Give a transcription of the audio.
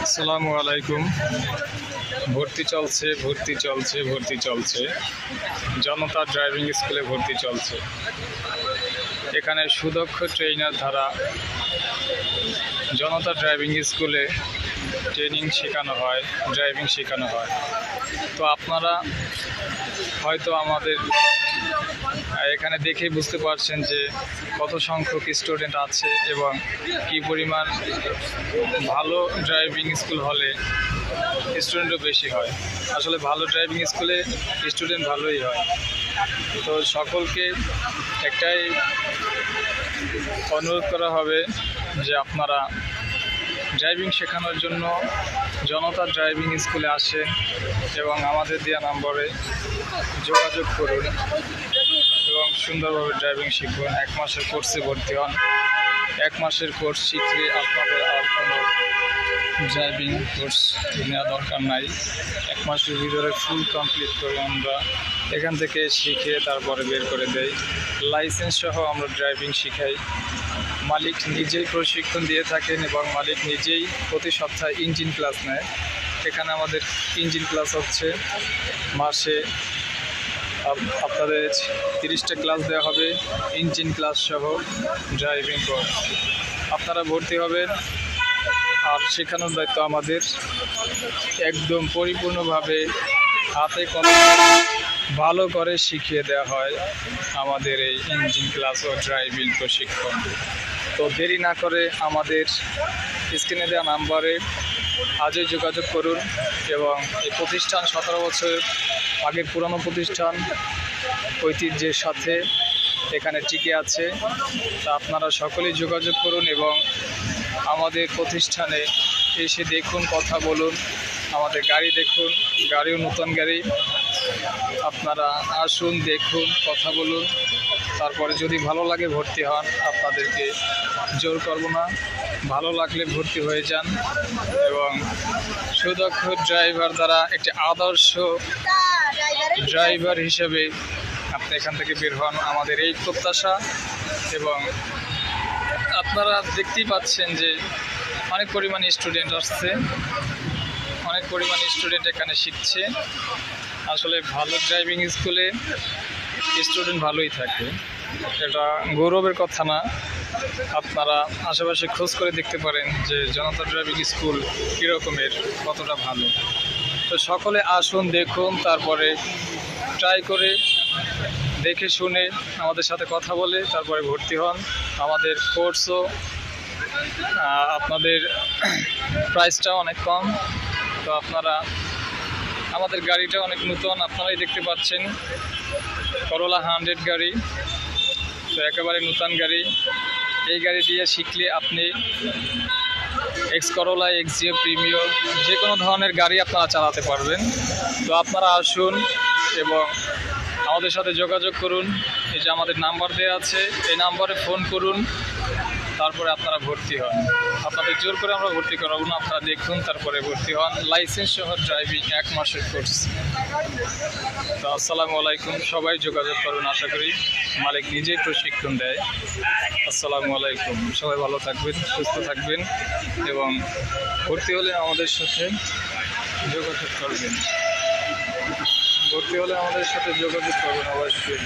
আসসালামু আলাইকুম। ভর্তি চলছে জনতা ড্রাইভিং স্কুলে ভর্তি চলছে। এখানে সুদক্ষ ট্রেনার দ্বারা জনতা ড্রাইভিং স্কুলে ড্রাইভিং শেখানো হয়। তো আপনারা হয়তো আমাদের এখানে দেখেই বুঝতে পারছেন যে কত সংখ্যক স্টুডেন্ট আছে এবং কী পরিমাণ ভালো ড্রাইভিং স্কুল হলে স্টুডেন্টও বেশি হয়। আসলে ভালো ড্রাইভিং স্কুলে স্টুডেন্ট ভালোই হয়। তো সকলকে একটাই অনুরোধ করা হবে যে আপনারা ড্রাইভিং শেখানোর জন্য জনতা ড্রাইভিং স্কুলে আসেন এবং আমাদের দেওয়া নম্বরে যোগাযোগ করুন এবং সুন্দরভাবে ড্রাইভিং শিখুন। 1 মাসের কোর্সে ভর্তি হন। 1 মাসের কোর্স শিখলে আপনাদের আর কোনো ড্রাইভিং কোর্স নেওয়া দরকার নাই। 1 মাসের ভিতরে ফুল কমপ্লিট করে আমরা এখান থেকে শিখে তারপরে বের করে দেই। লাইসেন্স সহ আমরা ড্রাইভিং শিখাই। মালিক নিজেই প্রশিক্ষণ দিয়ে থাকেন এবং মালিক নিজেই প্রতি সপ্তাহে ইঞ্জিন ক্লাস নেয়। এখানে আমাদের ইঞ্জিন ক্লাস হচ্ছে মাসে আপনাদের 30টা ক্লাস দেওয়া হবে, ইঞ্জিন ক্লাস সহ ড্রাইভিং কোর্স। আপনারা ভর্তি হবেন আর শেখানোর দায়িত্ব আমাদের। একদম পরিপূর্ণভাবে হাতে কলমে ভালো করে শিখিয়ে দেওয়া হয় আমাদের এই ইঞ্জিন ক্লাস ও ড্রাইভিং প্রশিক্ষণ। তো দেরি না করে আমাদের স্ক্রিনে দেওয়া নাম্বারে আজই যোগাযোগ করুন এবং এই প্রতিষ্ঠান 17 বছর আগের পুরানো প্রতিষ্ঠান, ঐতিহ্যের সাথে এখানে টিকে আছে। তা আপনারা সকলেই যোগাযোগ করুন এবং আমাদের প্রতিষ্ঠানে এসে দেখুন, কথা বলুন। আমাদের গাড়ি দেখুন, গাড়িও নতুন গাড়ি। আপনারা আসুন, দেখুন, কথা বলুন। তারপরে যদি ভালো লাগে ভর্তি হন। আপনাদেরকে জোর করব না, ভালো লাগলে ভর্তি হয়ে যান এবং সুদক্ষ ড্রাইভার দ্বারা একটি আদর্শ ড্রাইভার হিসেবে আপনি এখান থেকে বের হন, আমাদের এই প্রত্যাশা। এবং আপনারা দেখতেই পাচ্ছেন যে অনেক পরিমাণ স্টুডেন্ট আসছে, অনেক পরিমাণ স্টুডেন্ট এখানে শিখছে। আসলে ভালো ড্রাইভিং স্কুলে স্টুডেন্ট ভালোই থাকে, এটা গৌরবের কথা না। আপনারা আশেপাশে খোঁজ করে দেখতে পারেন যে জনতা ড্রাইভিং স্কুল কীরকমের, কতটা ভালো। তো সকলে আসুন, দেখুন, তারপরে ট্রাই করে দেখে শুনে আমাদের সাথে কথা বলে তারপরে ভর্তি হন। আমাদের কোর্সও আপনাদের প্রাইসটাও অনেক কম। তো আপনারা, আমাদের গাড়িটা অনেক নতুন, আপনারাই দেখতে পাচ্ছেন, করোলা 100 গাড়ি। তো একেবারে নতুন গাড়ি। এই গাড়ি দিয়ে শিখলে আপনি এক্স করোলা, এক্সিও, প্রিমিও যে কোনো ধরনের গাড়ি আপনারা চালাতে পারবেন। তো আপনারা আসুন এবং আমাদের সাথে যোগাযোগ করুন। এই যে আমাদের নাম্বার দেওয়া আছে, এই নাম্বারে ফোন করুন, তারপরে আপনারা ভর্তি হন। আপনাদের জোর করে আমরা ভর্তি করাবো না, আপনারা দেখুন, তারপরে ভর্তি হন। লাইসেন্স সহ ড্রাইভিং 1 মাসের কোর্স। তো আসসালামু আলাইকুম, সবাই যোগাযোগ করুন। আশা করি মালিক নিজেই প্রশিক্ষণ দেয়। আসসালামু আলাইকুম, সবাই ভালো থাকবেন, সুস্থ থাকবেন এবং ভর্তি হলে আমাদের সাথে যোগাযোগ করবেন। অবশ্যই।